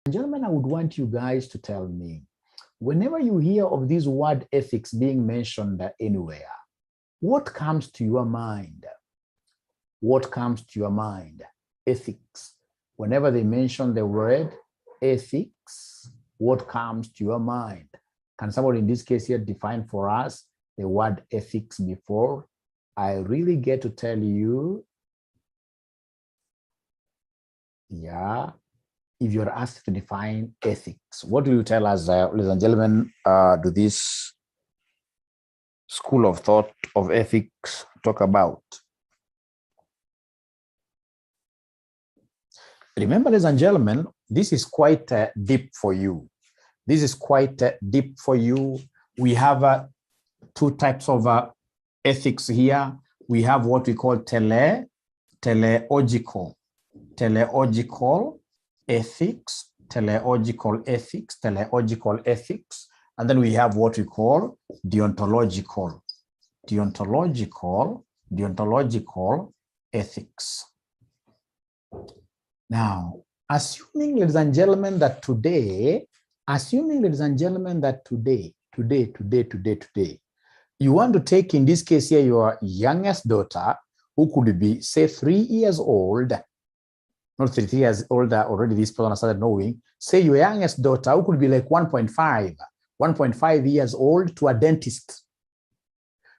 Gentlemen, I would want you guys to tell me, whenever you hear of this word ethics being mentioned anywhere, what comes to your mind? What comes to your mind? Ethics. Whenever they mention the word ethics, what comes to your mind? Can somebody in this case here define for us the word ethics before I really get to tell you? Yeah. If you're asked to define ethics, what do you tell us, ladies and gentlemen, do this school of thought of ethics talk about? Remember, ladies and gentlemen, this is quite deep for you. This is quite deep for you. We have two types of ethics here. We have what we call teleological ethics, teleological ethics, and then we have what we call deontological ethics. Now, assuming, ladies and gentlemen, that today, you want to take, in this case here, your youngest daughter, who could be, say, 3 years old, not 3 years older, already this person started knowing, say your youngest daughter, who could be like 1.5 years old, to a dentist.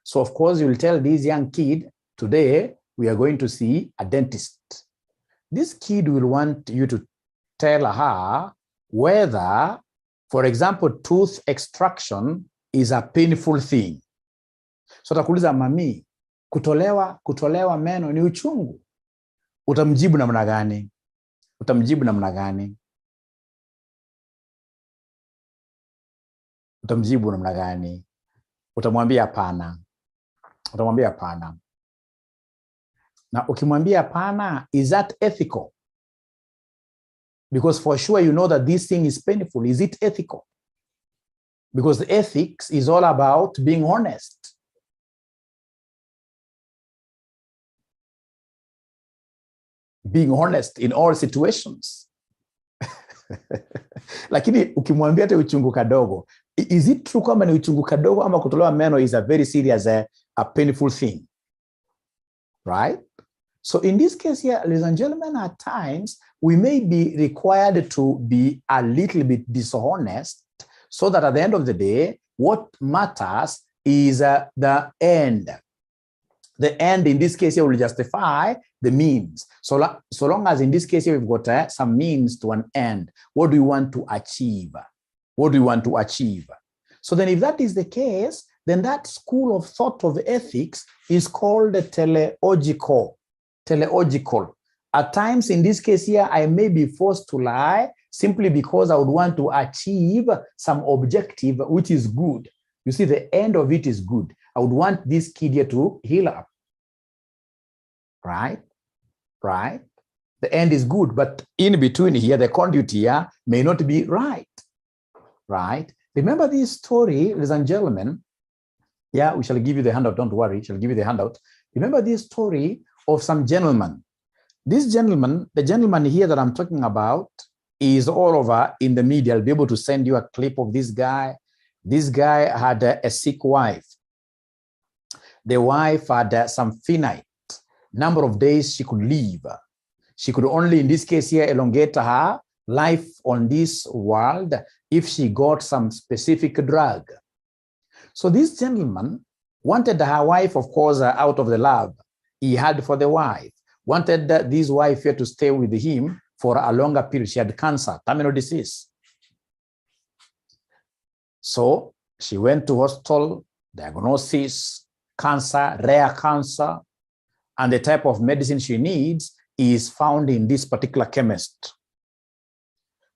So of course, you'll tell this young kid, today, we are going to see a dentist. This kid will want you to tell her whether, for example, tooth extraction is a painful thing. So takuuliza, mami, kutolewa meno ni uchungu. Utamjibu namna gani? Utamwambia hapana. Now, ukimwambia hapana, is that ethical? Because for sure you know that this thing is painful. Is it ethical? Because ethics is all about being honest. Being honest in all situations. Lakini ukimwambia te uchungu kadogo, is it true kwamba ni uchungu kadogo ama kutolewa meno is a very serious, a painful thing? Right? So in this case here, ladies and gentlemen, at times, we may be required to be a little bit dishonest so that at the end of the day, what matters is the end. The end in this case here will justify the means. So long as in this case here we've got some means to an end. What do we want to achieve? So then if that is the case, then that school of thought of ethics is called teleological. At times in this case here, I may be forced to lie simply because I would want to achieve some objective which is good. You see, the end of it is good. I would want this kid here to heal up. Right? The end is good, but in between here, the conduit here may not be right. Remember this story, ladies and gentlemen. Yeah, we shall give you the handout. Don't worry, we shall give you the handout. Remember this story of some gentleman. This gentleman, the gentleman here that I'm talking about, is all over in the media. I'll be able to send you a clip of this guy. This guy had a sick wife. The wife had some finite number of days she could live. She could only, in this case here, elongate her life on this world if she got some specific drug. So this gentleman wanted her wife, of course, out of the love he had for the wife, wanted this wife here to stay with him for a longer period. She had cancer, terminal disease. So she went to hospital, diagnosis, cancer, rare cancer, and the type of medicine she needs is found in this particular chemist.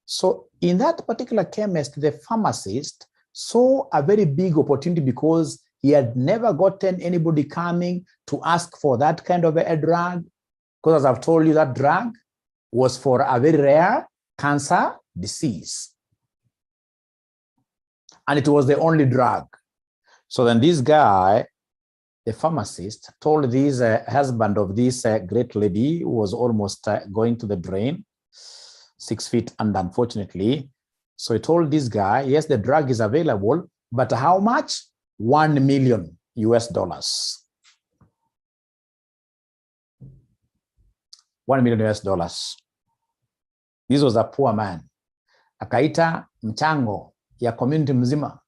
So in that particular chemist, the pharmacist saw a very big opportunity because he had never gotten anybody coming to ask for that kind of a drug. Because as I've told you, that drug was for a very rare cancer disease. And it was the only drug. So then this guy, the pharmacist, told this husband of this great lady who was almost going to the drain, 6 feet, and unfortunately, so he told this guy, yes, the drug is available, but how much? $1 million. $1 million. This was a poor man. Akaita mchango ya community mzima.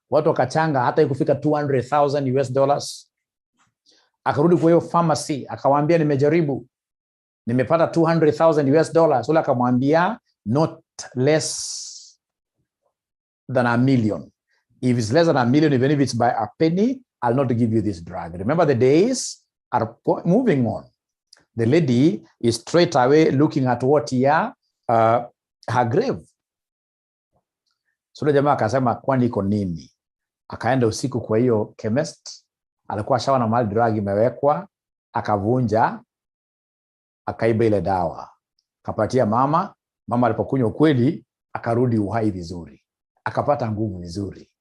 Watu wakachanga hata ikufika $200,000. Akarudi kwa hiyo pharmacy, akawaambia nimejaribu, nimepata $200,000. Ule akamwambia not less than $1 million. If it's less than $1 million, even if it's by a penny, I'll not give you this drug. Remember, the days are moving on. The lady is straight away looking at what here, her grave. So jamaa akasema kwani iko nini? Akaenda usiku kwa hiyo chemist, alikuwa shawa na mali drug imewekwa, akavunja, akaiba ile dawa. Akapatia mama, mama alipokunywa kweli akarudi uhai vizuri. Akapata nguvu vizuri.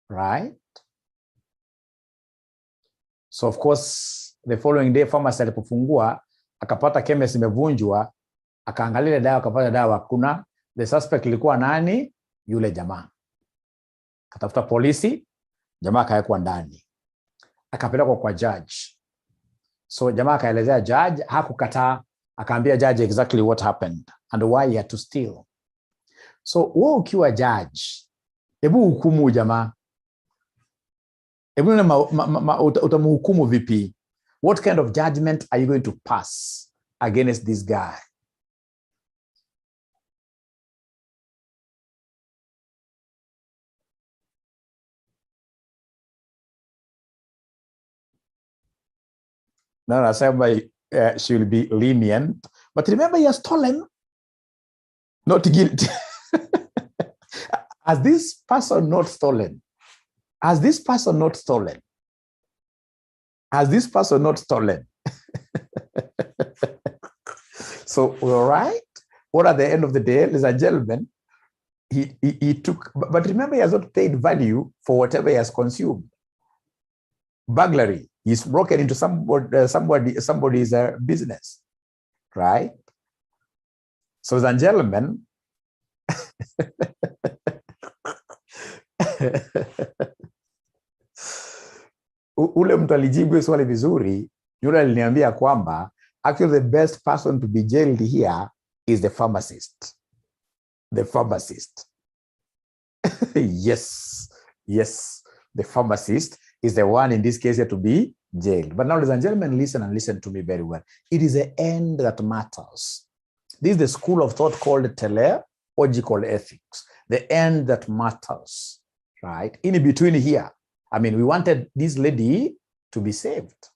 Right? So of course the following day pharmacy alipofungua akapata chemist imevunjwa, akaangalia ile dawa, akapata dawa kuna. The suspect ilikuwa nani? Yule jamaa. Katafuta polisi, jamaa akawekwa ndani. Akapelekwa kwa judge. So jamaa akaelezea judge, hakukataa, akaambia judge exactly what happened and why he had to steal. So wewe ukiwa judge, hebu hukumu jamaa. Hebu utamhukumu vipi? What kind of judgment are you going to pass against this guy? No, I said she will be lenient. But remember, he has stolen, not guilty. Has this person not stolen? Has this person not stolen? Has this person not stolen? So, all right. What at the end of the day, ladies and gentlemen, he took, but remember, he has not paid value for whatever he has consumed. Burglary. He's broken into somebody's business, right? So, ladies and gentlemen, ule mtu alijibu swali vizuri. Yule aliniambia kwamba actually the best person to be jailed here is the pharmacist. The pharmacist. Yes, the pharmacist is the one in this case here to be jailed. But now, ladies and gentlemen, listen and listen to me very well. It is the end that matters. This is the school of thought called teleological ethics. The end that matters, right? In between here, I mean, we wanted this lady to be saved,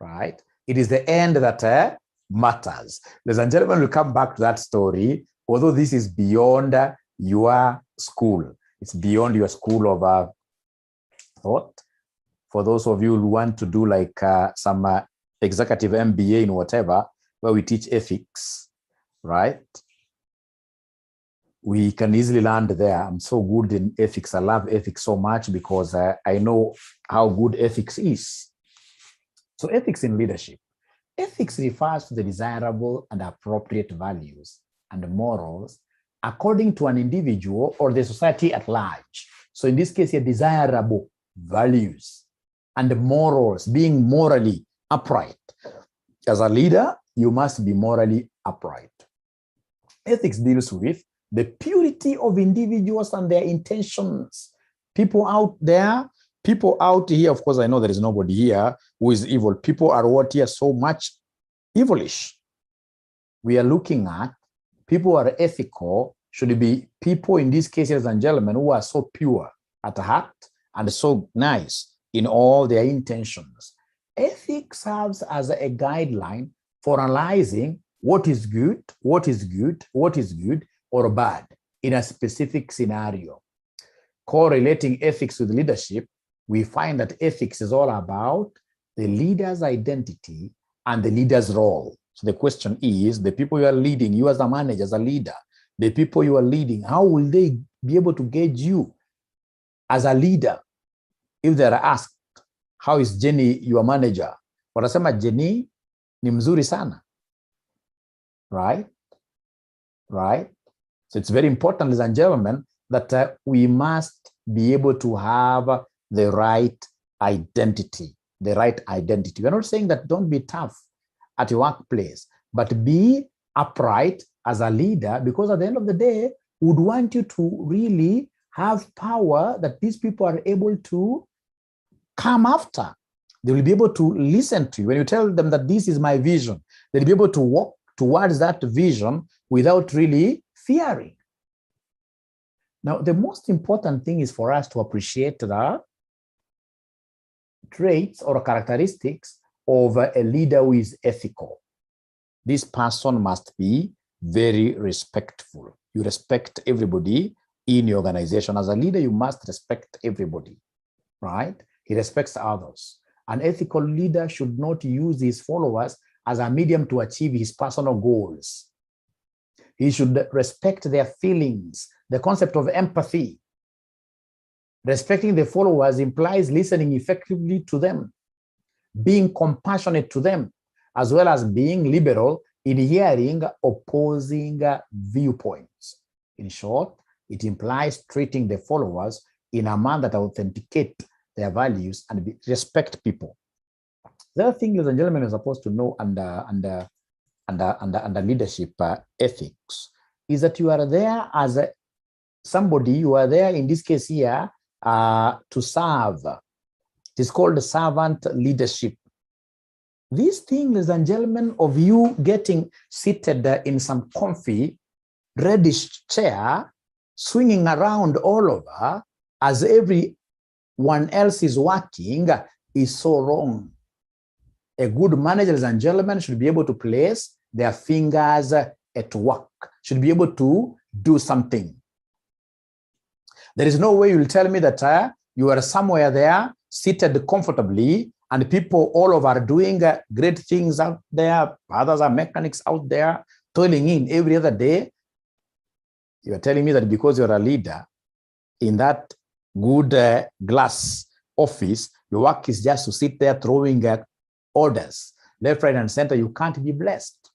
right? It is the end that matters. Ladies and gentlemen, we'll come back to that story, although this is beyond your school. It's beyond your school of thought. For those of you who want to do like some executive MBA in whatever, where we teach ethics, right? We can easily land there. I'm so good in ethics. I love ethics so much because I know how good ethics is. So ethics in leadership. Ethics refers to the desirable and appropriate values and morals according to an individual or the society at large. So in this case, here, desirable values and morals, being morally upright. As a leader, you must be morally upright. Ethics deals with the purity of individuals and their intentions. People out there, people out here, of course, I know there is nobody here who is evil. People are what here so much evilish. We are looking at people who are ethical should be people in these cases and gentlemen who are so pure at heart and so nice in all their intentions. Ethics serves as a guideline for analyzing what is good or bad in a specific scenario. Correlating ethics with leadership, we find that ethics is all about the leader's identity and the leader's role. So the question is, the people you are leading, you as a manager, as a leader, the people you are leading, how will they be able to gauge you as a leader? If they are asked, how is Jenny your manager? Watasema Jenny ni mzuri sana, right? right? So it's very important, ladies and gentlemen, that we must be able to have the right identity, the right identity. We're not saying that don't be tough at your workplace, but be upright as a leader, because at the end of the day, we would want you to really have power that these people are able to come after. They will be able to listen to you. When you tell them that this is my vision, they'll be able to walk towards that vision without really fearing. Now, the most important thing is for us to appreciate the traits or characteristics of a leader who is ethical. This person must be very respectful. You respect everybody in your organization. As a leader, you must respect everybody, right? He respects others. An ethical leader should not use his followers as a medium to achieve his personal goals. He should respect their feelings, the concept of empathy. Respecting the followers implies listening effectively to them, being compassionate to them, as well as being liberal in hearing opposing viewpoints. In short, it implies treating the followers in a manner that authenticate their values and respect people. The other thing, ladies and gentlemen, you're supposed to know under leadership ethics is that you are there as somebody, you are there in this case here to serve. It is called servant leadership. This thing, ladies and gentlemen, of you getting seated in some comfy, reddish chair, swinging around all over as everyone else is working, is so wrong. A good manager, ladies and gentlemen, should be able to place their fingers at work, should be able to do something. There is no way you'll tell me that you are somewhere there, seated comfortably, and people all over are doing great things out there. Others are mechanics out there, toiling in every other day. You are telling me that because you're a leader in that good glass office, your work is just to sit there throwing orders left, right, and center. You can't be blessed.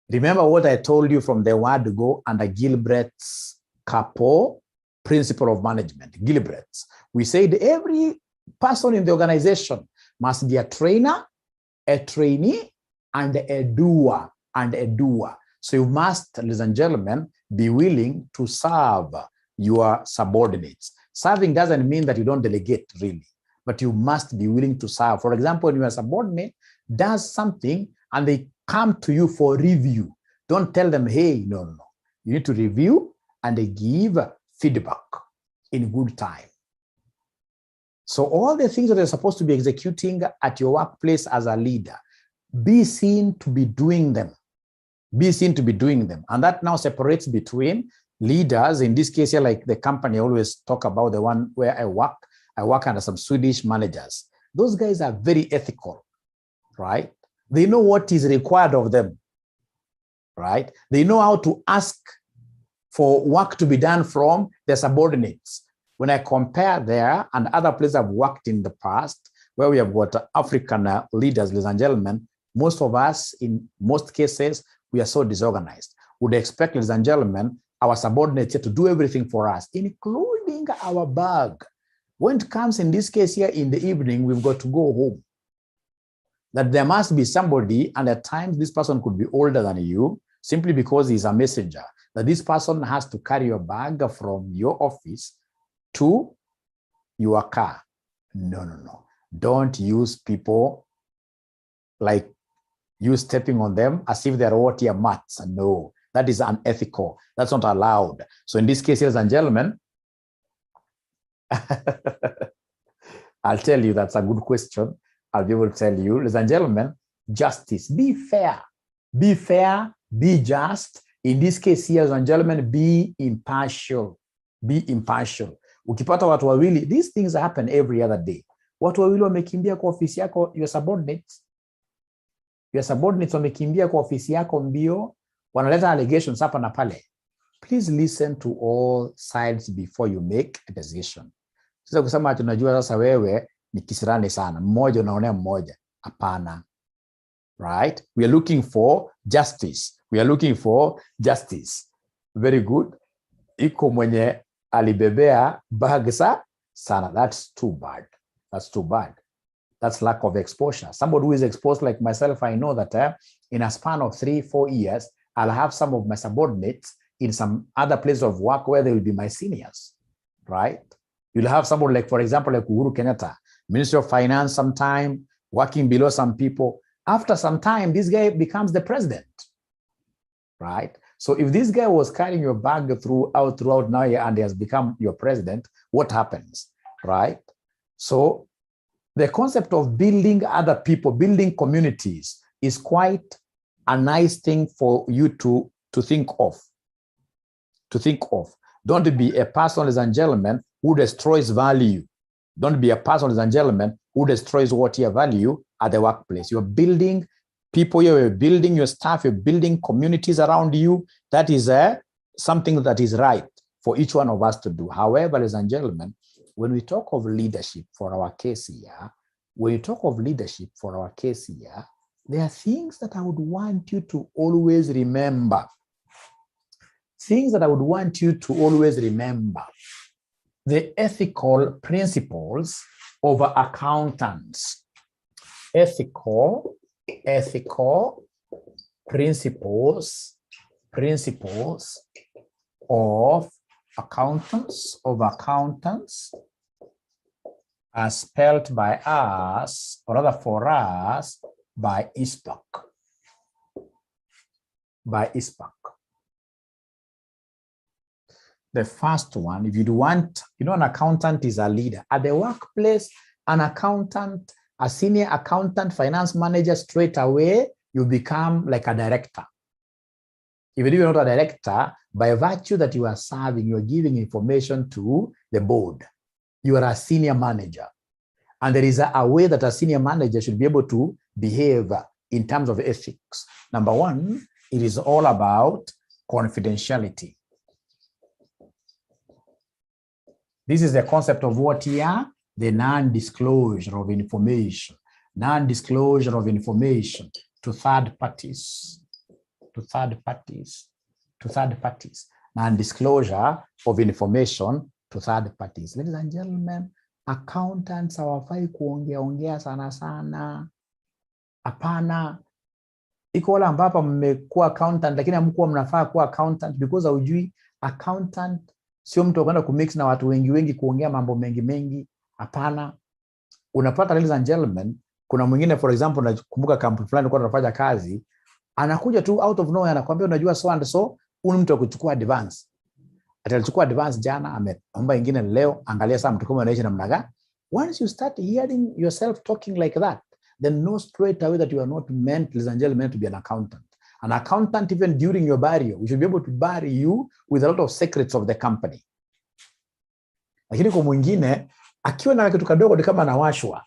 Remember what I told you from the word go under Gilbert's Capo principle of management, Gilbert's. We said every person in the organization must be a trainer, a trainee, and a doer, So you must, ladies and gentlemen, be willing to serve your subordinates. Serving doesn't mean that you don't delegate, really, but you must be willing to serve. For example, when your subordinate does something and they come to you for review, don't tell them, hey, no. You need to review and they give feedback in good time. So all the things that you're supposed to be executing at your workplace as a leader, be seen to be doing them. Be seen to be doing them. And that now separates between leaders, in this case here, like the company I always talk about, the one where I work under some Swedish managers. Those guys are very ethical, right? They know what is required of them, right? They know how to ask for work to be done from their subordinates. When I compare there and other places I've worked in the past, where we have got African leaders, ladies and gentlemen, most of us, in most cases, we are so disorganized. Would expect, ladies and gentlemen, our subordinates to do everything for us, including our bag. When it comes in this case here in the evening, we've got to go home. That there must be somebody, and at times this person could be older than you, simply because he's a messenger, that this person has to carry your bag from your office to your car. No. Don't use people like you stepping on them as if they're what your mats. No, that is unethical. That's not allowed. So in this case, ladies and gentlemen, I'll tell you, that's a good question. I'll be able to tell you, ladies and gentlemen, justice. Be fair, be just. In this case here, ladies and gentlemen, be impartial. Be impartial. Ukipata watu wawili, these things happen every other day. Watu wawili wamekimbia kwa ofisi yako, your subordinates wamekimbia kwa ofisi yako mbio, wanaleta allegations hapa na pale. Please listen to all sides before you make a decision. Sasa kusema tunajua sasa wewe ni kisirani sana, mmoja unaonea mmoja. Hapana. right? We are looking for justice. We are looking for justice. Very good. Iko mwenye alibebea bag sana. That's too bad. That's too bad. That's lack of exposure. Somebody who is exposed like myself, I know that in a span of 3-4 years, I'll have some of my subordinates in some other place of work where they will be my seniors, right? You'll have someone like, for example, like Uhuru Kenyatta, Minister of Finance sometime, working below some people. After some time, this guy becomes the president, right? So if this guy was carrying your bag throughout now and he has become your president, what happens, right? So the concept of building other people, building communities is quite a nice thing for you to think of. Don't be a person, ladies and gentlemen, who destroys value. Don't be a person, ladies and gentlemen, who destroys what you value at the workplace. You're building people, you're building your staff, you're building communities around you. That is something that is right for each one of us to do. However, ladies and gentlemen, when we talk of leadership for our case here, there are things that I would want you to always remember. The ethical principles of accountants. Ethical principles of accountants, are spelled by us, or rather for us, by ISPAC. The first one, if you want, an accountant is a leader. At the workplace, an accountant, a senior accountant, finance manager, straight away, you become like a director. Even if you're not a director, by virtue that you are serving, you are giving information to the board. You are a senior manager. And there is a way that a senior manager should be able to behave in terms of ethics. Number one, it is all about confidentiality. This is the concept of what here? The non-disclosure of information. Non-disclosure of information to third parties. Non-disclosure of information to third parties. Ladies and gentlemen, accountants hawafai kuongea sana. Hapana. Iko wala ambapo mmekuwa accountant lakini hamkuwa mnafaa kuwa accountant because haujui accountant sio mtu kwenda kumix na watu wengi kuongea mambo mengi. Hapana. Unapata, ladies and gentlemen, kuna mwingine, for example, nakumbuka kampuni fulani kwa tunafanya kazi, anakuja tu out of nowhere anakuambia unajua so and so, mtu akuchukua advance. Atachukua advance jana, ameomba ingine leo. Angalia sasa mtu kama anaishi namna gani. Once you start hearing yourself talking like that, then know straight away that you are not meant, ladies and gentlemen, to be an accountant. An accountant, even during your burial, we should be able to bury you with a lot of secrets of the company. Lakini kwa mwingine, akiwa na kitu kadogo ni kama anawashwa.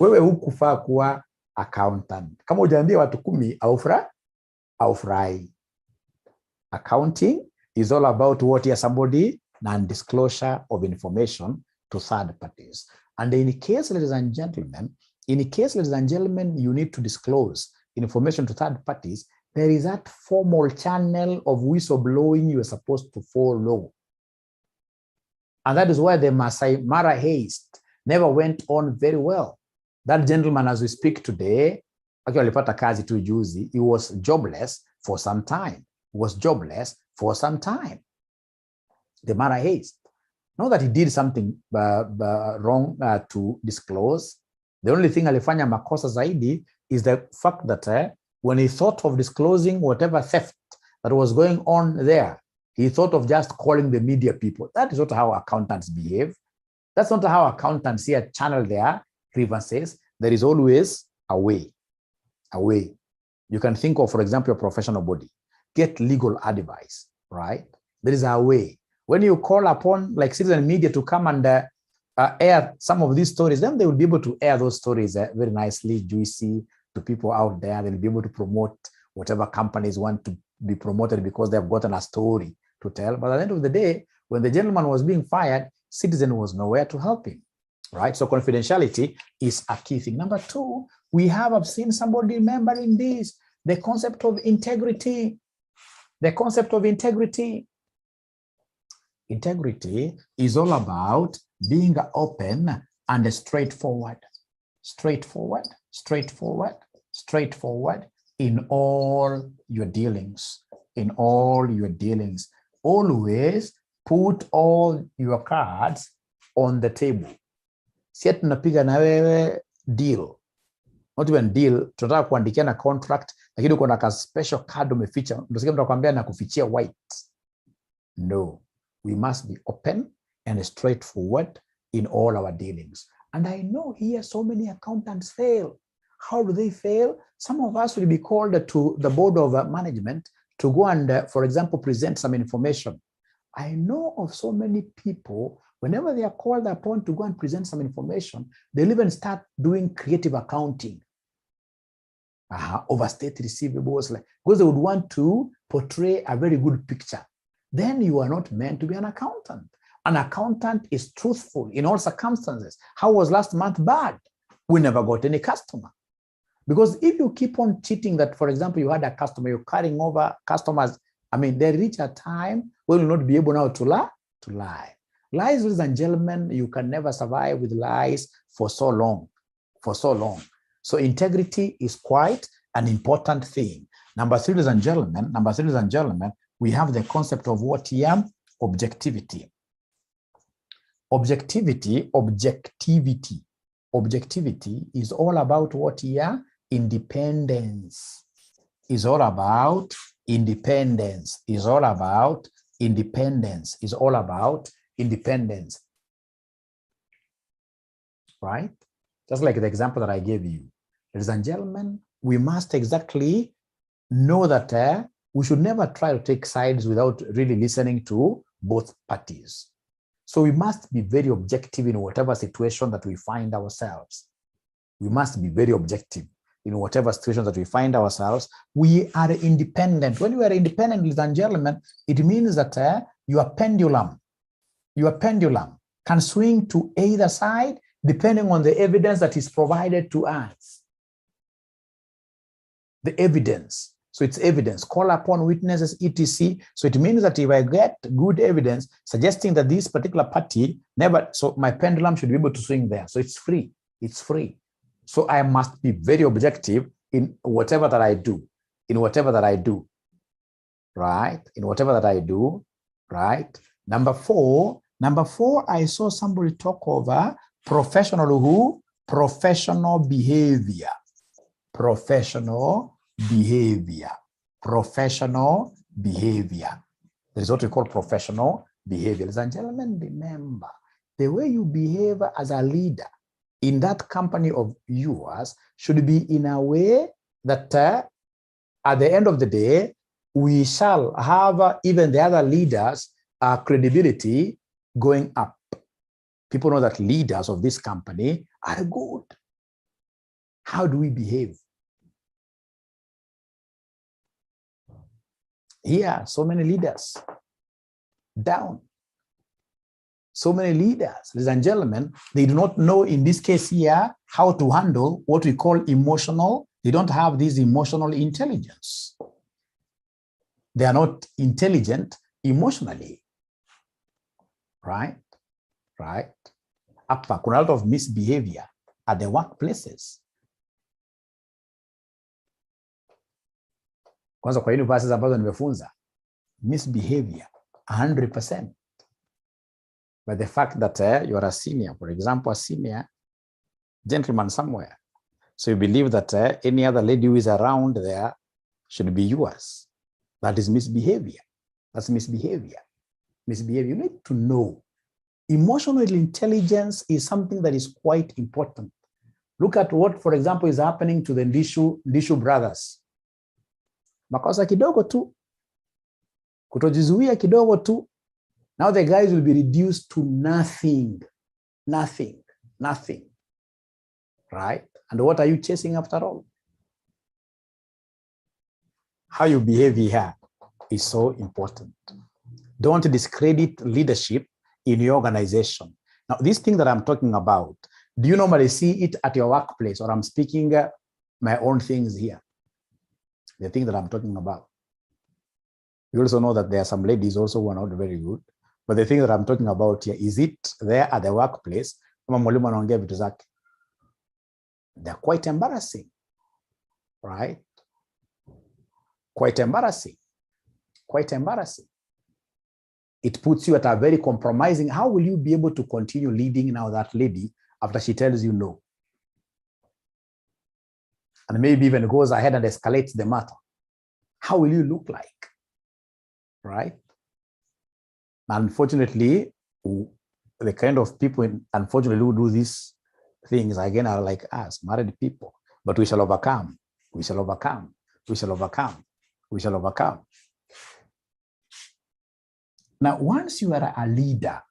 Wewe hukufaa kuwa accountant. Kama hujaambia watu 10 aufurahi. Accounting is all about what here somebody non-disclosure of information to third parties. And in case, ladies and gentlemen, you need to disclose information to third parties, there is that formal channel of whistleblowing you are supposed to follow. And that is why the Masai Mara heist never went on very well. That gentleman, as we speak today, actually alipata kazi tu juzi, he was jobless for some time. The Mara heist. Not that he did something wrong to disclose. The only thing alifanya makosa zaidi is the fact that when he thought of disclosing whatever theft that was going on there, he thought of just calling the media people. That is not how accountants behave. That's not how accountants here channel their grievances. There is always a way. You can think of, for example, your professional body. Get legal advice, right? There is a way. When you call upon like citizen media to come and air some of these stories, then they will be able to air those stories very nicely, juicy to people out there. They'll be able to promote whatever companies want to be promoted because they've gotten a story to tell. But at the end of the day, when the gentleman was being fired, Citizen was nowhere to help him. right? So confidentiality is a key thing. Number two, I've seen somebody remembering this, the concept of integrity. The concept of integrity. Integrity is all about being open and straightforward. Straightforward, straightforward, straightforward in all your dealings. In all your dealings. Always put all your cards on the table. Si tunapiga na wewe deal. Not even deal, tunataka kuandikiana contract, lakini uko na ka special card umeficha. Ndio sasa mtakwambia na kufichia white. No, we must be open and straightforward in all our dealings. And I know here so many accountants fail. How do they fail? Some of us will be called to the board of management to go and, for example, present some information. I know of so many people, whenever they are called upon to go and present some information, they'll even start doing creative accounting. Overstate receivables, because they would want to portray a very good picture. Then you are not meant to be an accountant. An accountant is truthful in all circumstances. How was last month? Bad. We never got any customer. Because if you keep on cheating that, for example, you had a customer, you're carrying over customers, I mean, they reach a time where you will not be able now to lie. Lies, ladies and gentlemen, you can never survive with lies for so long. So integrity is quite an important thing. Number three, ladies and gentlemen, we have the concept of what here? Objectivity. Objectivity is all about what here? Independence. Is all about independence. Right? Just like the example that I gave you. Ladies and gentlemen, we must exactly know that we should never try to take sides without really listening to both parties. So we must be very objective in whatever situation that we find ourselves. We must be very objective in whatever situation that we find ourselves. We are independent. When you are independent, ladies and gentlemen, it means that your pendulum can swing to either side depending on the evidence that is provided to us. The evidence. So it's evidence. Call upon witnesses, etc. So it means that if I get good evidence suggesting that this particular party never, so my pendulum should be able to swing there. So it's free. It's free. So I must be very objective in whatever that I do. Right? In whatever that I do. Right? Number four, I saw somebody talk over professional behavior. Professional behavior. That is what we call professional behavior. Ladies and gentlemen, remember, the way you behave as a leader in that company of yours should be in a way that at the end of the day, we shall have even the other leaders' credibility going up. People know that leaders of this company are good. How do we behave? Here, so many leaders down. So many leaders, ladies and gentlemen, they do not know in this case here how to handle what we call emotional. They don't have this emotional intelligence. They are not intelligent emotionally. Right? Hapa kuna a lot of misbehavior at the workplaces. Kwanza kwa universities ambazo nimefunza, misbehavior 100%. But the fact that you are a senior, for example, a senior gentleman somewhere, so you believe that any other lady who is around there should be yours. That is misbehavior. That's misbehavior. You need to know. Emotional intelligence is something that is quite important. Look at what, for example, is happening to the Ndishu brothers. Makosa kidogo tu, kutojizuia kidogo tu. Now the guys will be reduced to nothing. Right? And what are you chasing after all? How you behave here is so important. Don't discredit leadership in your organization. Now, this thing that I'm talking about, do you normally see it at your workplace, or I'm speaking my own things here? The thing that I'm talking about. You also know that there are some ladies also who are not very good, but the thing that I'm talking about here, is it there at the workplace? They're quite embarrassing, right? Quite embarrassing. Quite embarrassing. It puts you at a very compromising. How will you be able to continue leading now that lady after she tells you no? And maybe even goes ahead and escalates the matter. How will you look like? Right? Unfortunately, the kind of people, unfortunately, who do these things, again, are like us, married people. But we shall overcome. We shall overcome. We shall overcome. We shall overcome. Now, once you are a leader,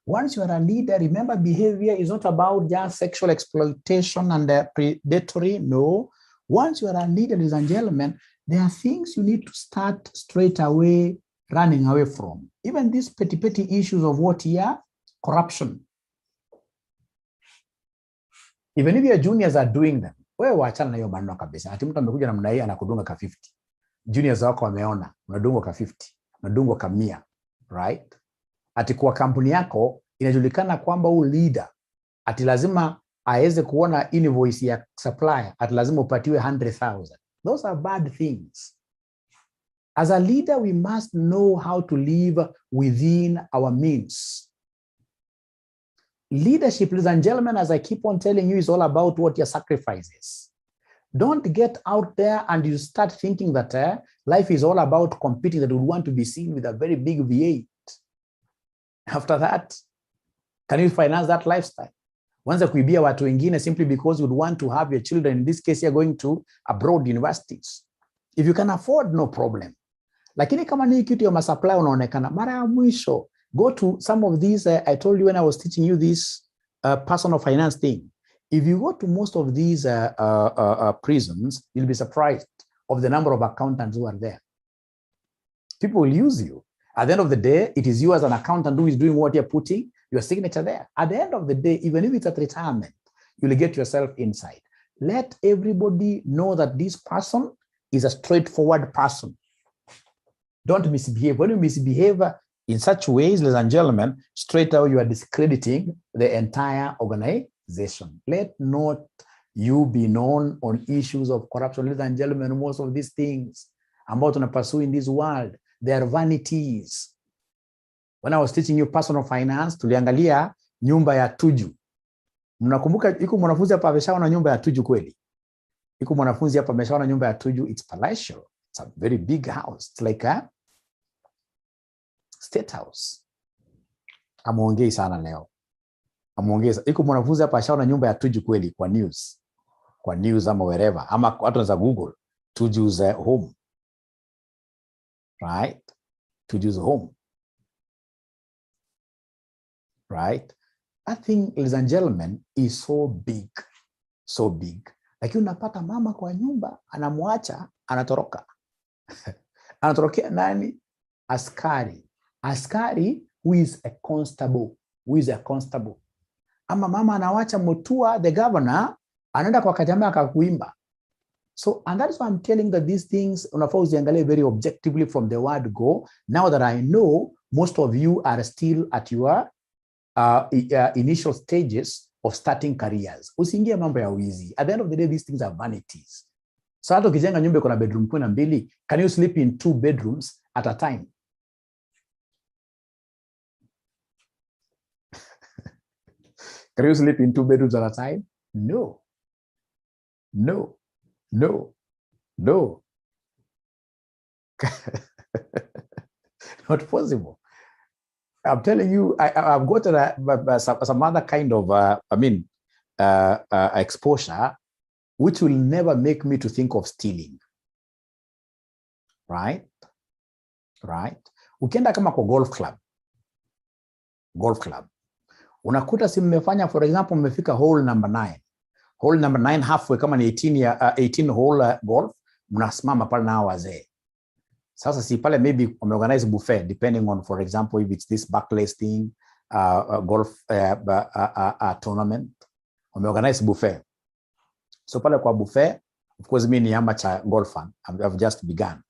remember, behavior is not about just sexual exploitation and predatory. No. Once you are a leader, ladies and gentlemen, there are things you need to start straight away running away from. Even these petty issues of what here? Corruption. Even if your juniors are doing them, wewe waachana na hiyo maneno kabisa. Ati mtu amekuja namna hii anakudunga ka 50. Juniors wako wameona, unadungwa ka 50, unadungwa ka 100, right? Ati kwa kampuni yako inajulikana kwamba huyu leader ati lazima aweze kuona invoice ya supplier, ati lazima upatiwe 100,000. Those are bad things. As a leader, we must know how to live within our means. Leadership, ladies and gentlemen, as I keep on telling you, is all about what your sacrifices. Don't get out there and you start thinking that life is all about competing, that you want to be seen with a very big V8. After that, can you finance that lifestyle? Wanza kuibia watu wengine simply because you would want to have your children, in this case, you're going to abroad universities. If you can afford, no problem. Lakini kama ni kitu ya masupply unaonekana, mara ya mwisho, go to some of these, I told you when I was teaching you this personal finance thing. If you go to most of these prisons, you'll be surprised of the number of accountants who are there. People will use you. At the end of the day, it is you as an accountant who is doing what you're putting your signature there. At the end of the day, even if it's at retirement, you'll get yourself inside. Let everybody know that this person is a straightforward person. Don't misbehave. When you misbehave in such ways, ladies and gentlemen, straight away you are discrediting the entire organization. Let not you be known on issues of corruption. Ladies and gentlemen, most of these things I'm about to pursue in this world, they are vanities. When I was teaching you personal finance, tuliangalia nyumba ya Tuju. Mnakumbuka iko mwanafunzi hapa ameshaona nyumba ya Tuju kweli? Iko mwanafunzi hapa ameshaona nyumba ya Tuju, it's palatial. It's a very big house. It's like a state house. Amuongei sana leo. Amuongeza. Iko mwanafunzi hapa ashaona nyumba ya Tuju kweli kwa news. Kwa news ama wherever. Ama watu wanaweza Google Tuju's home. Right? Tuju's home. Right? That thing, ladies and gentlemen, is so big. So big. Lakini unapata mama kwa nyumba, anamwacha, anatoroka. Anatorokea nani? Askari. Askari who is a constable. Who is a constable. Ama mama anawacha Mutua, the governor, anaenda kwa Kajama akakuimba. So, and that's why I'm telling that these things, unafaa uziangalie very objectively from the word go. Now that I know most of you are still at your initial stages of starting careers. Usiingie mambo ya wizi. At the end of the day, these things are vanities. So, hata ukijenga nyumba iko na bedroom 12, can you sleep in 2 bedrooms at a time? Can you sleep in 2 bedrooms at a time? No. No. No. No. Not possible. I'm telling you, I've got some other kind of, exposure, which will never make me to think of stealing. Right? Right? Ukienda kama kwa golf club. Unakuta si mmefanya, for example, mmefika hole number 9. Hole number 9 halfway, kama ni 18 hole golf, mnasimama pale na wazee. Sasa si pale maybe organize buffet, depending on, for example, if it's this Barclays thing, golf tournament, wameorganize buffet. So pale kwa buffet, of course mimi ni amateur golfer, I've just begun.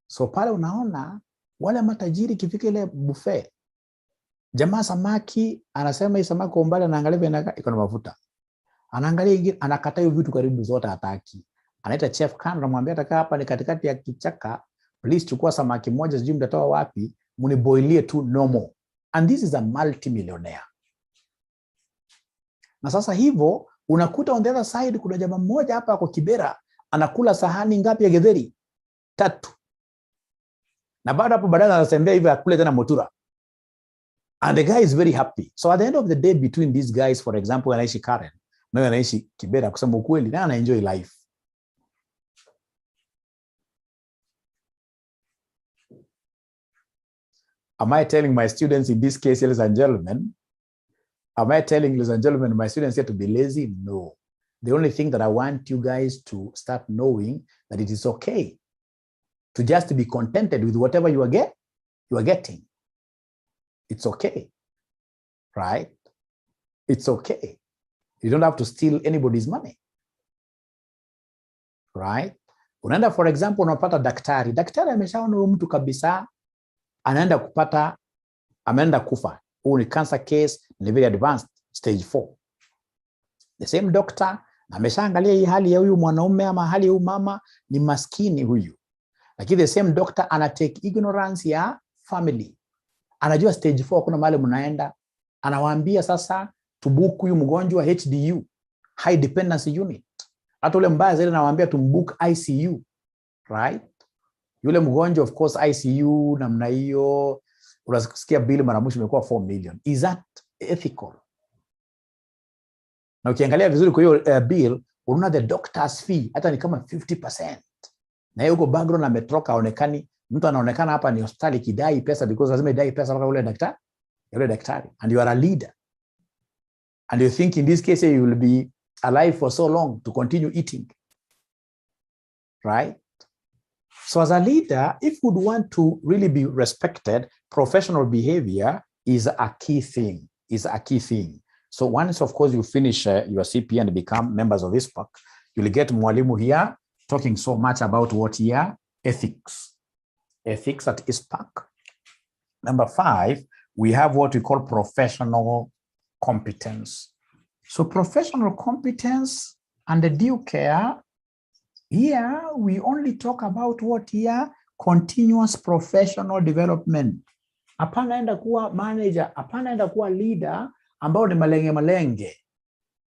So pale unaona wale matajiri kifika ile buffet, jamaa samaki anasema hii samaki kwa umbali anaangalia vile iko na mafuta. Anaangalia ingine anakata hiyo vitu karibu zote hataki. Anaita chef kando anamwambia taka hapa ni katikati ya kichaka, please chukua samaki moja sijui mtatoa wapi, mniboilie tu normal. And this is a multi-millionaire. Na sasa hivyo unakuta on the other side kuna jamaa mmoja hapa kwa Kibera anakula sahani ngapi ya githeri? 3. Na baada hapo baadaye anatembea hivi akule tena motura. And the guy is very happy. So at the end of the day, between these guys, for example, anaishi Karen, na anaishi Kibera, kusema ukweli, na ana enjoy life. Am I telling my students in this case, ladies and gentlemen, am I telling, ladies and gentlemen, my students here to be lazy? No. The only thing that I want you guys to start knowing that it is okay to just be contented with whatever you are getting. It's okay, right? It's okay. You don't have to steal anybody's money, right? Unaenda, for example, unapata daktari. Daktari ameshaona huyu mtu kabisa anaenda kupata, ameenda kufa. Huu ni cancer case, ni very advanced, stage 4. The same doctor ameshaangalia hii hali ya huyu mwanaume ama hali ya huyu mama ni maskini huyu. Lakini the same doctor anatake ignorance ya family. Anajua stage 4 kuna mahali mnaenda, anawaambia sasa tubook huyu mgonjwa HDU, high dependency unit. Hata ule mbaya zaidi anawaambia tumbook ICU, right? Yule mgonjwa of course ICU namna hiyo, unasikia bill mara mwisho imekuwa 4 million. Is that ethical? Na ukiangalia vizuri kwa hiyo bill, unaona the doctor's fee hata ni kama 50%. Na yuko background ametoka aonekani, mtu anaonekana hapa ni hospitali kidai pesa because lazima idai pesa mpaka yule daktari. And you are a leader. And you think in this case you will be alive for so long to continue eating. Right? So as a leader, if you would want to really be respected, professional behavior is a key thing. So once, of course, you finish your CPA and become members of ISPAC, you'll get Mwalimu here talking so much about what here? Ethics. Ethics at ISPAC. Number 5, we have what we call professional competence. So professional competence and the due care, here we only talk about what here? Continuous professional development. Hapana enda kuwa manager, hapana enda kuwa leader ambao ni malenge.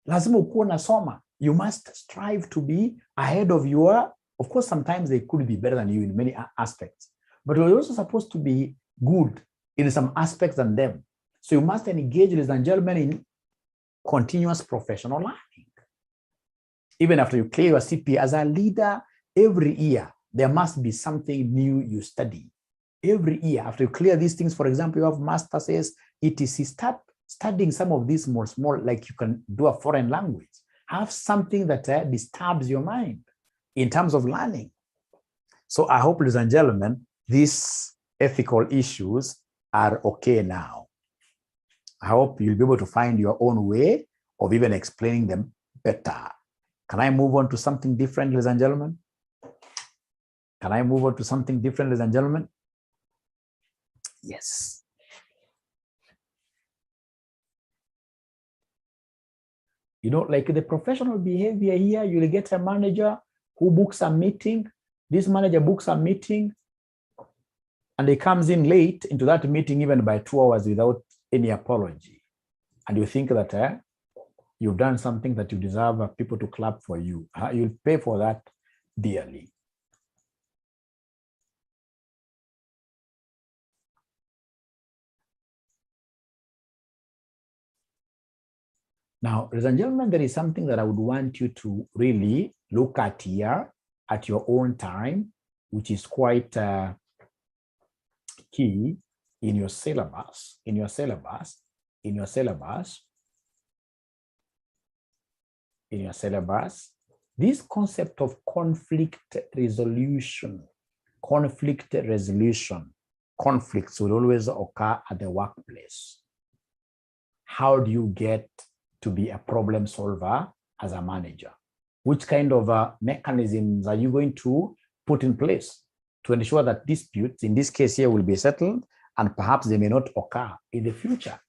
Lazima ukuwe unasoma. You must strive to be ahead of your, of course sometimes they could be better than you in many aspects, but you're also supposed to be good in some aspects than them. So you must engage, ladies and gentlemen, in continuous professional learning. Even after you clear your CPA as a leader, every year, there must be something new you study. Every year, after you clear these things, for example, you have masters, etc. Start studying some of these more small, like you can do a foreign language. Have something that disturbs your mind in terms of learning. So I hope, ladies and gentlemen, these ethical issues are okay now. I hope you'll be able to find your own way of even explaining them better. Can I move on to something different, ladies and gentlemen? Can I move on to something different, ladies and gentlemen? Yes. You know, like the professional behavior here, you'll get a manager who books a meeting. This manager books a meeting and he comes in late into that meeting even by 2 hours without any apology. And you think that you've done something that you deserve people to clap for you. You'll pay for that dearly. Now, ladies and gentlemen, there is something that I would want you to really look at here at your own time, which is quite key in your syllabus, this concept of conflict resolution. Conflicts will always occur at the workplace. how do you get to be a problem solver as a manager? Which kind of mechanisms are you going to put in place to ensure that disputes, in this case here, will be settled and perhaps they may not occur in the future?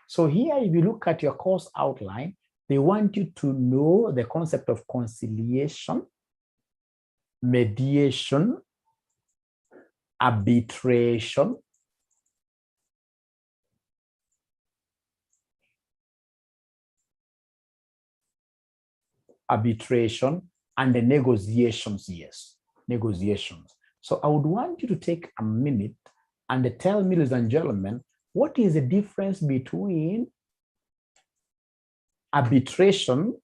So here, if you look at your course outline, they want you to know the concept of conciliation, mediation, arbitration, and the negotiations. Yes, negotiations. So I would want you to take a minute and tell me, ladies and gentlemen, what is the difference between arbitration?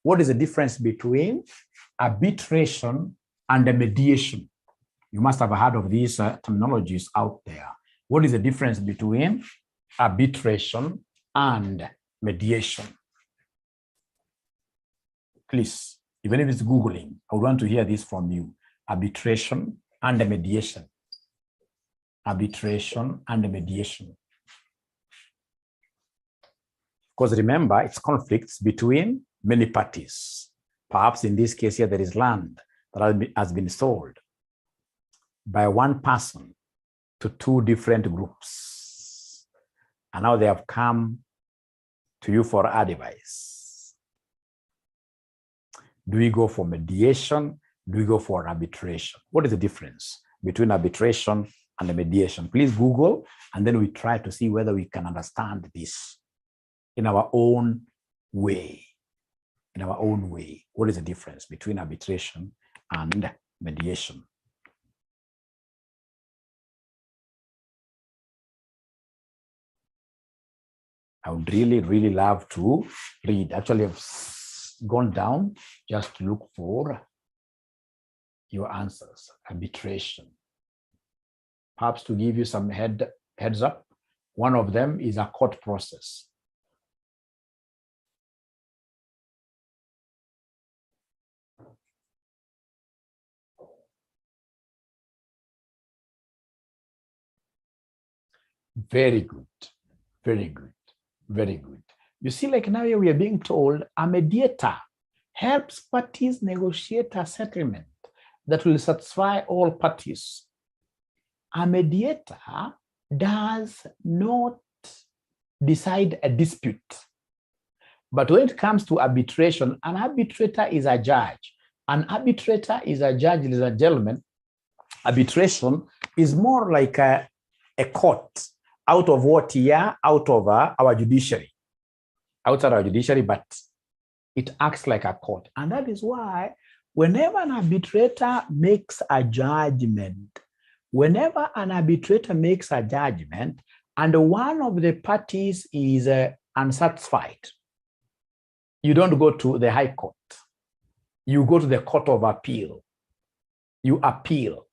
What is the difference between arbitration and the mediation? You must have heard of these terminologies out there. What is the difference between arbitration and mediation? Please, even if it's Googling, I want to hear this from you. Arbitration and the mediation. Arbitration and the mediation. Because remember, it's conflicts between many parties. Perhaps in this case here, there is land that has been sold by one person to two different groups. And now they have come to you for advice. Do we go for mediation? Do we go for arbitration? What is the difference between arbitration and the mediation? Please Google, and then we try to see whether we can understand this in our own way. In our own way, what is the difference between arbitration and mediation? I would really, really love to read. Actually, I've gone down just to look for your answers. Arbitration. Perhaps to give you some heads up, one of them is a court process. Very good, very good, very good. You see, like now we are being told a mediator helps parties negotiate a settlement that will satisfy all parties. A mediator does not decide a dispute. But when it comes to arbitration, an arbitrator is a judge. An arbitrator is a judge, ladies and gentlemen. Arbitration is more like a court out of what here, out of our judiciary. Outside our judiciary, but it acts like a court. And that is why whenever an arbitrator makes a judgment, and one of the parties is unsatisfied, you don't go to the high court. You go to the court of appeal. You appeal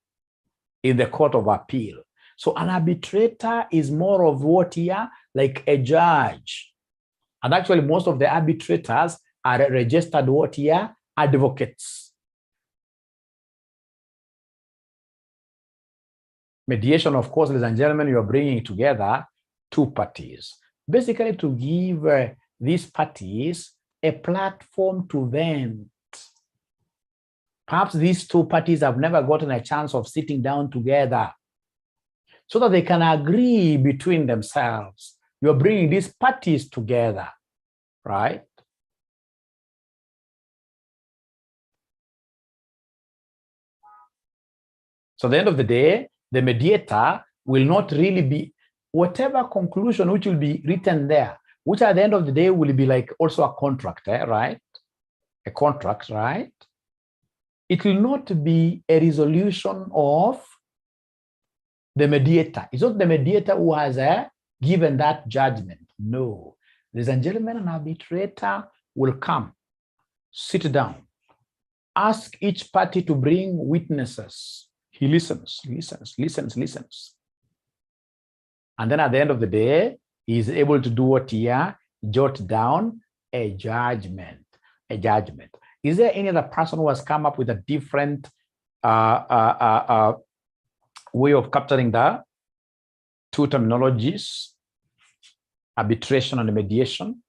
in the court of appeal. So an arbitrator is more of what here, like a judge. And actually most of the arbitrators are registered what here, advocates. Mediation, of course, ladies and gentlemen, you are bringing together two parties, basically to give these parties a platform to vent. Perhaps these two parties have never gotten a chance of sitting down together so that they can agree between themselves. You're bringing these parties together, right? So at the end of the day, the mediator will not really be, whatever conclusion which will be written there, which at the end of the day will be like also a contract, right? A contract, right? It will not be a resolution of the mediator. It's not the mediator who has given that judgment. No. Ladies and gentlemen, an arbitrator will come, sit down, ask each party to bring witnesses. He listens. And then at the end of the day, he is able to do what here? Jot down a judgment. A judgment. Is there any other person who has come up with a different way of capturing the two terminologies, arbitration and mediation.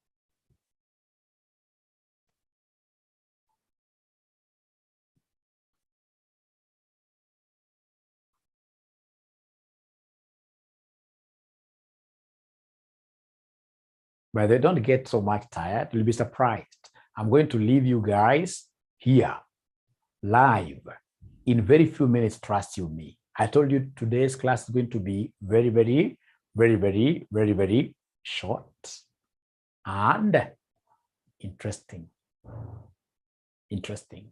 But they don't get so much tired. You'll be surprised. I'm going to leave you guys here live in very few minutes, trust you me. I told you today's class is going to be very, very, very, very, very, very short and interesting. Interesting.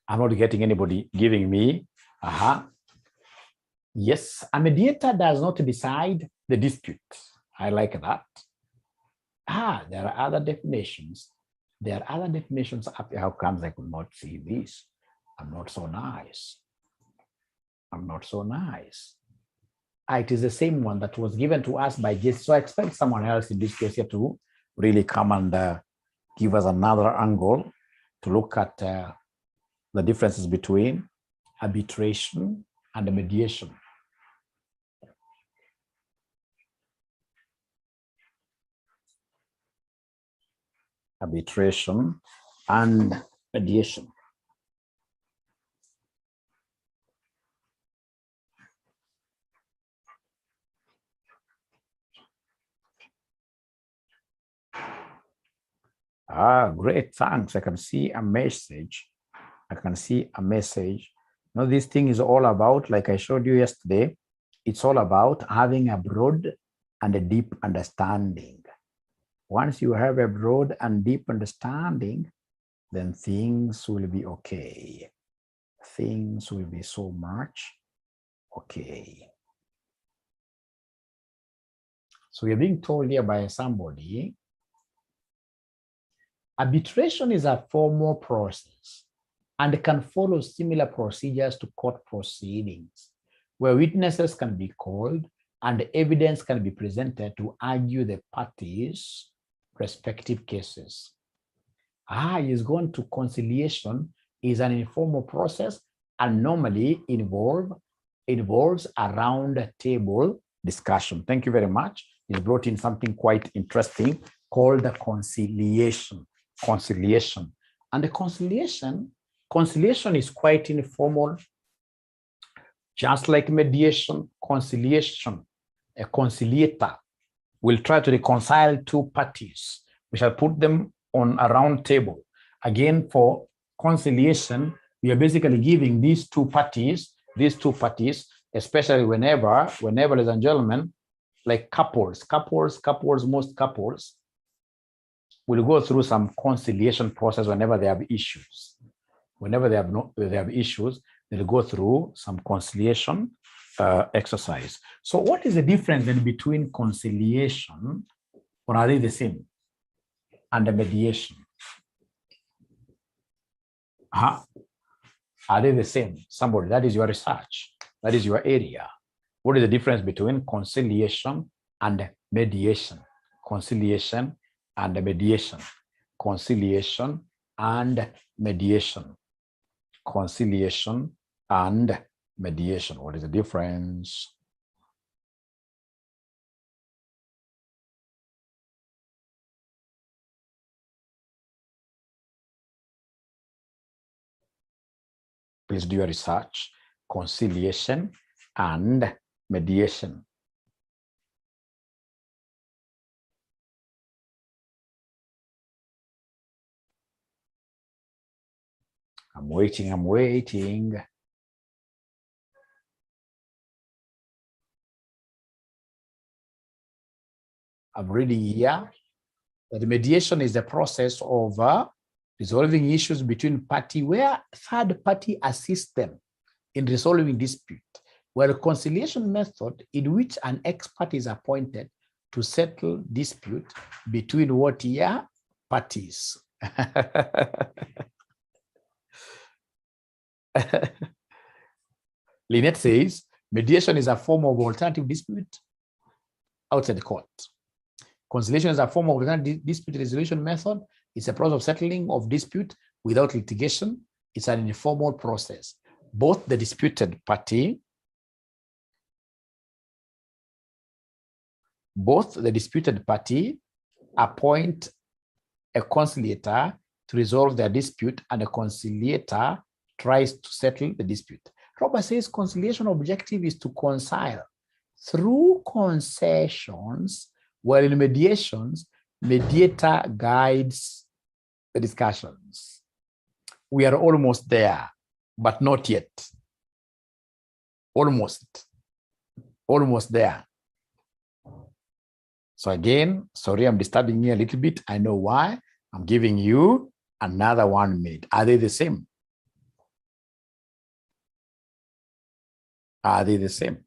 I'm not getting anybody giving me, yes, a mediator does not decide the dispute. I like that. There are other definitions. There are other definitions up here. How comes I could not see this? I'm not so nice. I'm not so nice. It is the same one that was given to us by Jesse. So I expect someone else in this case here to really come and give us another angle to look at the differences between arbitration and mediation. Arbitration and mediation. Great, thanks. I can see a message. I can see a message. Now, this thing is all about, like I showed you yesterday, it's all about having a broad and a deep understanding. Once you have a broad and deep understanding, then things will be okay. Things will be so much okay. So you're being told here by somebody, arbitration is a formal process and can follow similar procedures to court proceedings, where witnesses can be called and evidence can be presented to argue the parties' respective cases. Is going to conciliation is an informal process and normally involves a round table discussion. Thank you very much. He brought in something quite interesting called the conciliation. Conciliation. And the conciliation is quite informal, just like mediation. Conciliation, a conciliator will try to reconcile two parties. We shall put them on a round table. Again, for conciliation, we are basically giving these two parties, especially whenever, ladies and gentlemen, like couples, most couples will go through some conciliation process whenever they have issues. Whenever they have issues, they'll go through some conciliation exercise. So what is the difference then between conciliation, or are they the same, and the mediation? Are they the same? Somebody, that is your research. That is your area. What is the difference between conciliation and mediation? Conciliation and mediation. Conciliation and mediation. Conciliation and mediation. What is the difference? Please do your research. Conciliation and mediation. I'm waiting. I'm reading here that mediation is the process of resolving issues between parties where third party assists them in resolving dispute, where a conciliation method in which an expert is appointed to settle dispute between what here parties. Lynette says, mediation is a form of alternative dispute outside the court. Conciliation is a form of alternative dispute resolution method. It's a process of settling of dispute without litigation. It's an informal process. both the disputed party appoint a conciliator to resolve their dispute, and a conciliator tries to settle the dispute. Robert says conciliation objective is to reconcile through concessions, while in mediations, mediator guides the discussions. We are almost there, but not yet. Almost there. So again, sorry, I'm disturbing you a little bit. I know why. I'm giving you another 1 minute. Are they the same? Are they the same?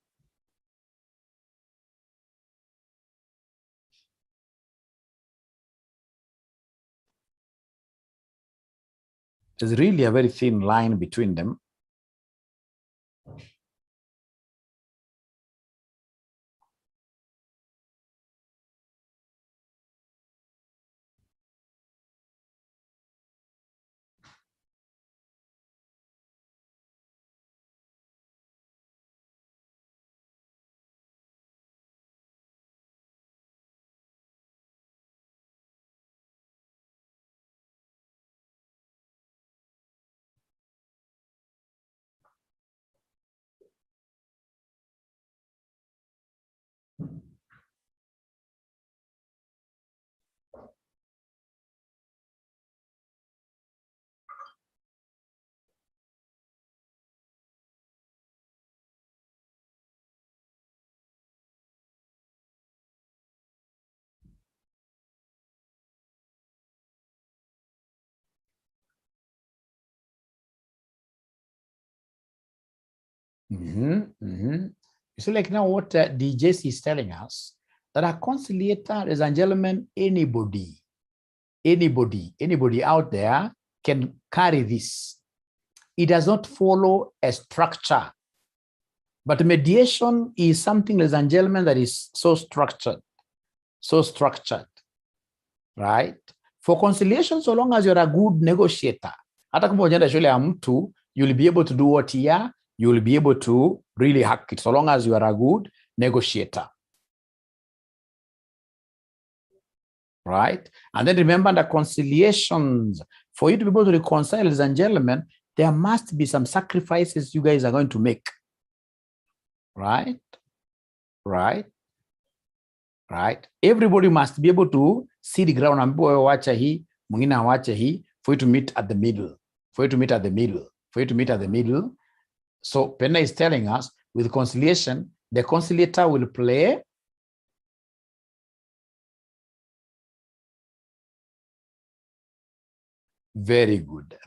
There's really a very thin line between them. You see, like now what DJC is telling us, that a conciliator, ladies and gentlemen, anybody out there can carry this. It does not follow a structure. But mediation is something, ladies and gentlemen, that is so structured, right? For conciliation, so long as you're a good negotiator, you'll be able to do what here, you will be able to really hack it, so long as you are a good negotiator. Right? And then remember the conciliations, for you to be able to reconcile, ladies and gentlemen, there must be some sacrifices you guys are going to make. Right? Everybody must be able to see the ground and for you to meet at the middle. So Pena is telling us, with conciliation, the conciliator will play very good.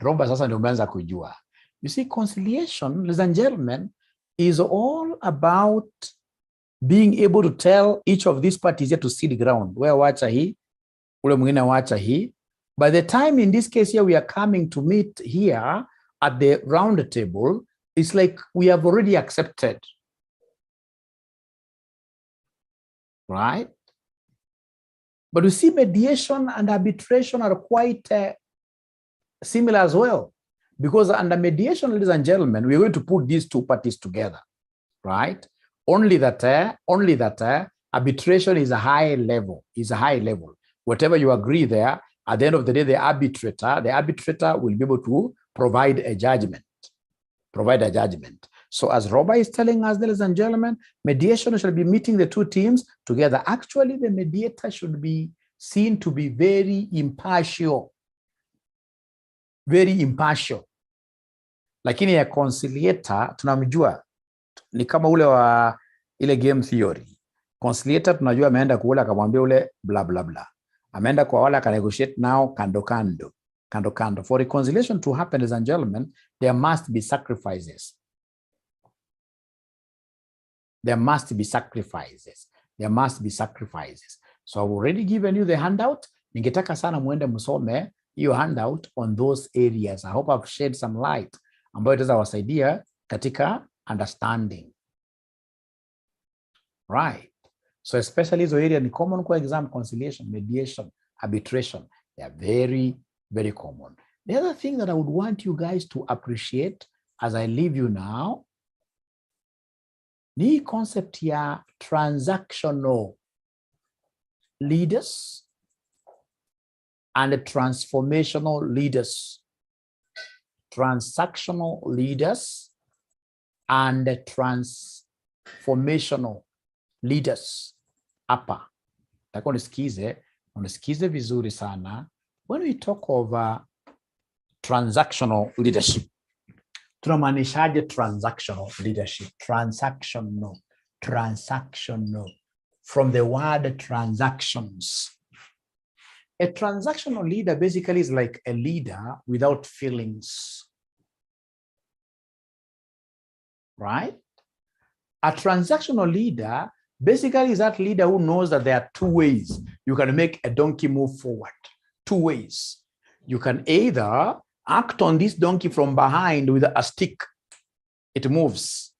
You see, conciliation, ladies and gentlemen, is all about being able to tell each of these parties here to see the ground. Where by the time in this case here we are coming to meet here at the round table, it's like we have already accepted. Right? But you see, mediation and arbitration are quite similar as well. Because under mediation, ladies and gentlemen, we're going to put these two parties together. Right? Only that arbitration is a high level. Whatever you agree there, at the end of the day, the arbitrator will be able to provide a judgment. So as Robert is telling us, ladies and gentlemen, mediation shall be meeting the two teams together. Actually, the mediator should be seen to be very impartial. Lakini ya conciliator, tunamjua, ni kama ule wa ile game theory. Conciliator tunajua ameenda kuula akamwambia ule bla bla bla. Ameenda kwa wala ka negotiate now kando. For reconciliation to happen, ladies and gentlemen, there must be sacrifices. So I've already given you the handout. Ningetaka sana muende musome hiyo handout on those areas. I hope I've shed some light ambayo itaweza wasaidia katika understanding. Right. So especially hizo area ni common kwa exam: conciliation, mediation, arbitration. They are very, very common. The other thing that I would want you guys to appreciate as I leave you now, ni concept ya transactional leaders and transformational leaders. Transactional leaders and transformational leaders. Hapa. Tako unisikize vizuri sana. When we talk of transactional leadership, tunamaanishaje transactional leadership? Transactional. From the word transactions. A transactional leader basically is like a leader without feelings. Right? A transactional leader basically is that leader who knows that there are two ways you can make a donkey move forward. Two ways. You can either act on this donkey from behind with a stick. It moves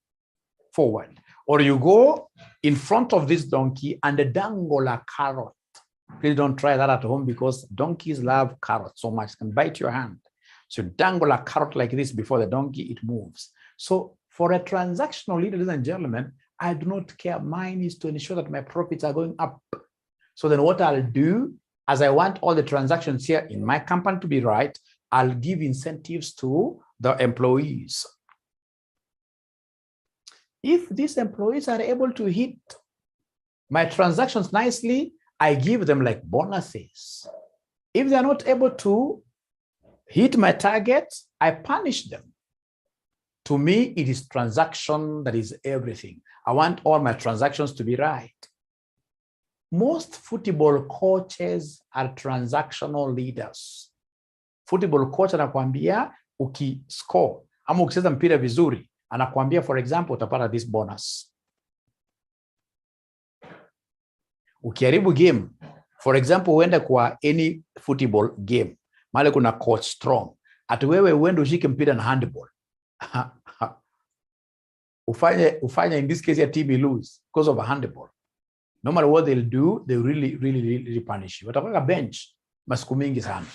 forward. Or you go in front of this donkey and dangle a carrot. Please don't try that at home because donkeys love carrots so much. It can bite your hand. So dangle a carrot like this before the donkey, it moves. So for a transactional leader, ladies and gentlemen, I do not care. Mine is to ensure that my profits are going up. So then what I'll do, as I want all the transactions here in my company to be right, I'll give incentives to the employees. If these employees are able to hit my transactions nicely, I give them like bonuses. If they're not able to hit my targets, I punish them. To me, it is transaction that is everything. I want all my transactions to be right. Most football coaches are transactional leaders. Football coach anakuambia ukiscore ama ukicheza mpira vizuri, anakuambia for example utapata this bonus. Ukiharibu game, for example uende kwa any football game, mahali kuna coach strong, ati wewe uende ushike mpira na handball. ufanye in this case your team will lose because of a handball. No matter what they'll do, they really punish you. Watakuweka bench masiku mingi sana.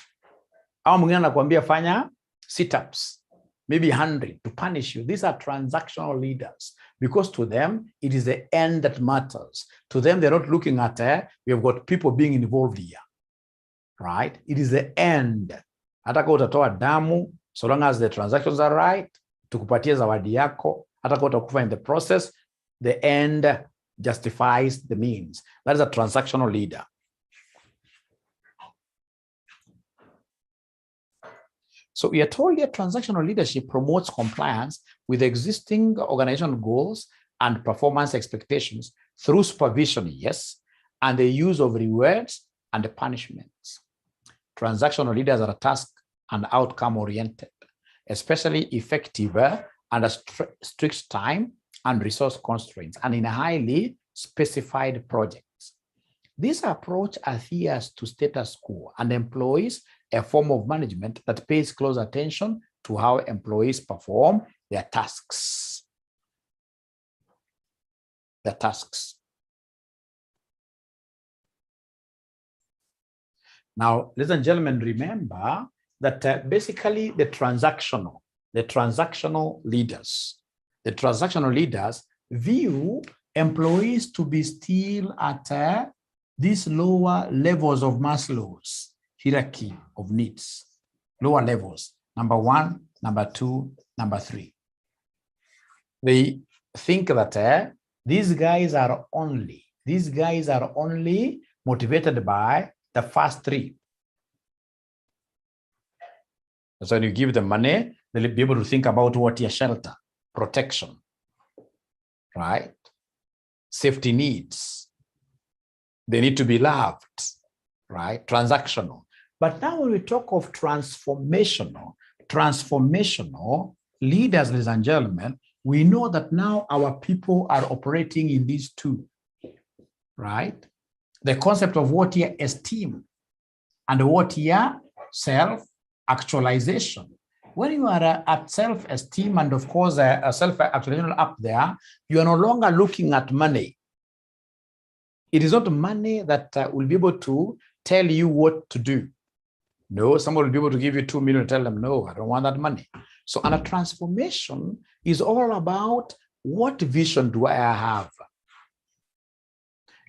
Au mwingine anakuambia fanya sit-ups, maybe 100 to punish you. These are transactional leaders because to them, it is the end that matters. To them, they're not looking at, we have got people being involved here, right? It is the end. Hata kama utatoa damu, so long as the transactions are right, tukupatie zawadi yako, hata kama utakufa in the process, the end justifies the means. That is a transactional leader. So we are told that transactional leadership promotes compliance with existing organizational goals and performance expectations through supervision, yes, and the use of rewards and punishments. Transactional leaders are task and outcome oriented, especially effective under strict time and resource constraints and in highly specified projects. This approach adheres to status quo and employs a form of management that pays close attention to how employees perform their tasks. Now, ladies and gentlemen, remember that basically the transactional leaders view employees to be still at these lower levels of Maslow's hierarchy of needs, lower levels, number 1, number 2, number 3. They think that these guys are only motivated by the first 3. So when you give them money, they'll be able to think about what your shelter, protection, right? Safety needs. They need to be loved, right? Transactional. But now when we talk of transformational leaders, ladies and gentlemen, we know that now our people are operating in these 2, right? The concept of what here esteem and what here self-actualization. When you are at self-esteem and of course a self-actualization up there, you are no longer looking at money. It is not money that will be able to tell you what to do. No, someone will be able to give you 2 million and tell them, no, I don't want that money. So, and a transformation is all about what vision do I have?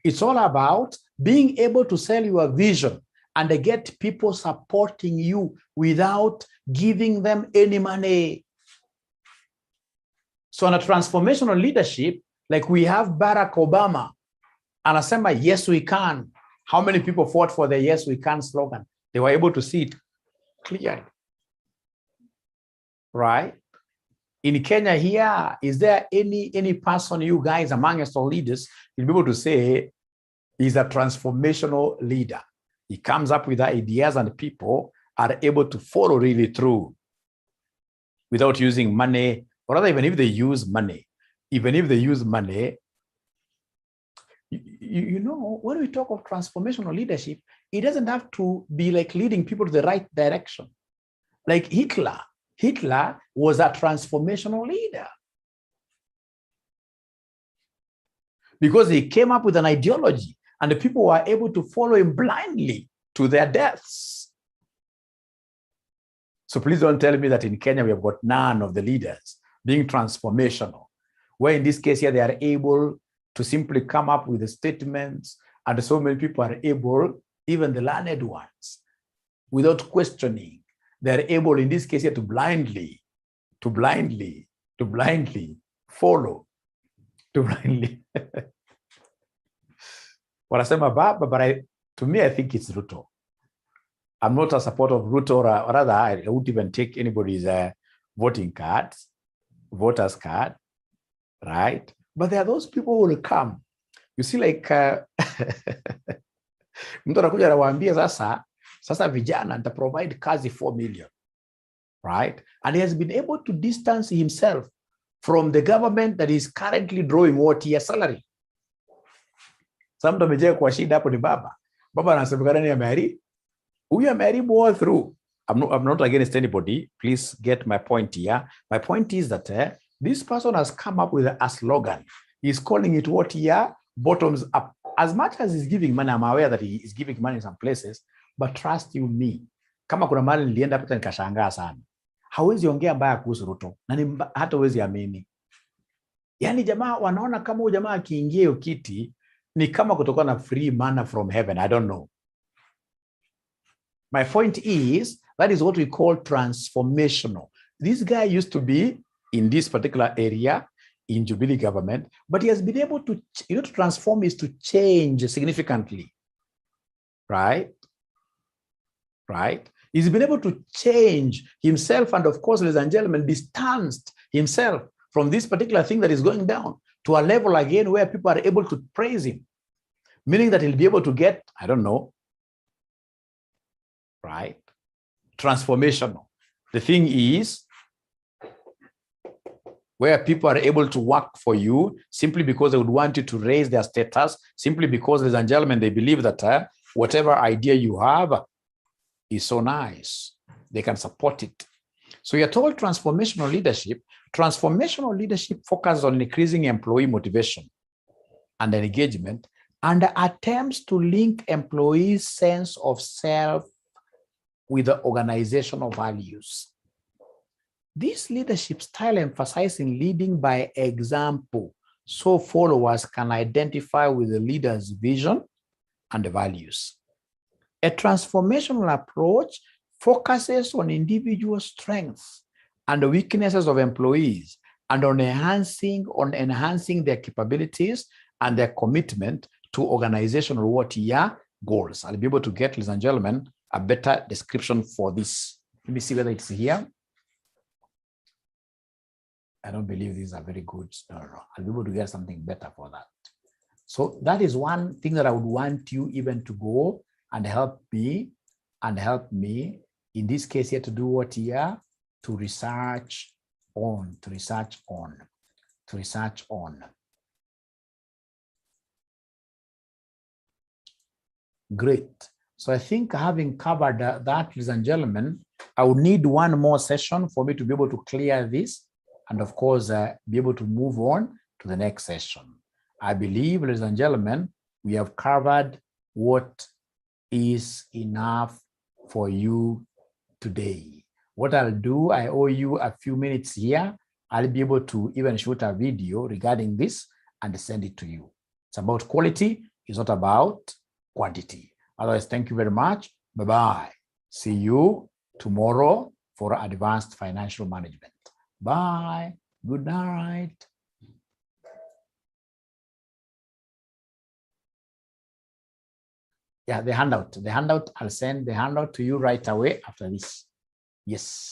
It's all about being able to sell your vision and get people supporting you without giving them any money. So, on a transformational leadership, like we have Barack Obama, anasema, yes, we can. How many people fought for the yes, we can slogan? They were able to see it clearly. Right? In Kenya here, is there any person, you guys amongst all leaders, you'll be able to say he's a transformational leader? He comes up with ideas and people are able to follow really through without using money, or rather, even if they use money, you know, when we talk of transformational leadership, it doesn't have to be like leading people to the right direction. Like Hitler was a transformational leader because he came up with an ideology and the people were able to follow him blindly to their deaths. So please don't tell me that in Kenya we have got none of the leaders being transformational, where in this case here they are able to simply come up with the statements, and so many people are able, even the learned ones, without questioning, they're able in this case here to blindly follow, to blindly. What I say, but to me, I think it's Ruto. I'm not a supporter of Ruto, or rather, I wouldn't even take anybody's voters card, right? But there are those people who will come. You see, like, mtu anakuja anawaambia sasa vijana nita provide kazi 4 million, right? And he has been able to distance himself from the government that is currently drawing what year salary. Some mtu amejea kwa shida hapo ni baba. Baba anasemekana ni ameari. Huyu ameharibu all through. I'm not against anybody. Please get my point here. My point is that this person has come up with a slogan. He's calling it what year? Bottoms up. As much as he's giving money, I'm aware that he is giving money in some places, but trust you me, kama kuna mahali nilienda hapa nikashangaa sana. Hawezi ongea mbaya kuhusu Ruto, na hata hawezi amini. Yaani jamaa wanaona kama huyu jamaa akiingia hiyo kiti ni kama kutoka na free manna from heaven. I don't know. My point is, that is what we call transformational. This guy used to be in this particular area in Jubilee government, but he has been able to, to transform is to change significantly, right? Right? He's been able to change himself, and of course, ladies and gentlemen, distanced himself from this particular thing that is going down to a level again where people are able to praise him, meaning that he'll be able to get, I don't know, right? Transformational. The thing is, where people are able to work for you simply because they would want you to raise their status, simply because, ladies and gentlemen, they believe that whatever idea you have is so nice, they can support it. So you're told transformational leadership. Transformational leadership focuses on increasing employee motivation and engagement, and attempts to link employees' sense of self with the organizational values. This leadership style emphasizing leading by example, so followers can identify with the leader's vision and the values. A transformational approach focuses on individual strengths and the weaknesses of employees, and on enhancing their capabilities and their commitment to organizational goals. I'll be able to get, ladies and gentlemen, a better description for this. Let me see whether it's here. I don't believe these are very good. No. I'll be able to get something better for that. So that is one thing that I would want you even to go and help me in this case here to do what here? To research on. Great. So I think having covered that, ladies and gentlemen, I would need one more session for me to be able to clear this, and of course, be able to move on to the next session. I believe, ladies and gentlemen, we have covered what is enough for you today. What I'll do, I owe you a few minutes here. I'll be able to even shoot a video regarding this and send it to you. It's about quality. It's not about quantity. Otherwise, thank you very much. Bye-bye. See you tomorrow for advanced financial management. Bye. Good night. Yeah, the handout. I'll send the handout to you right away after this. Yes.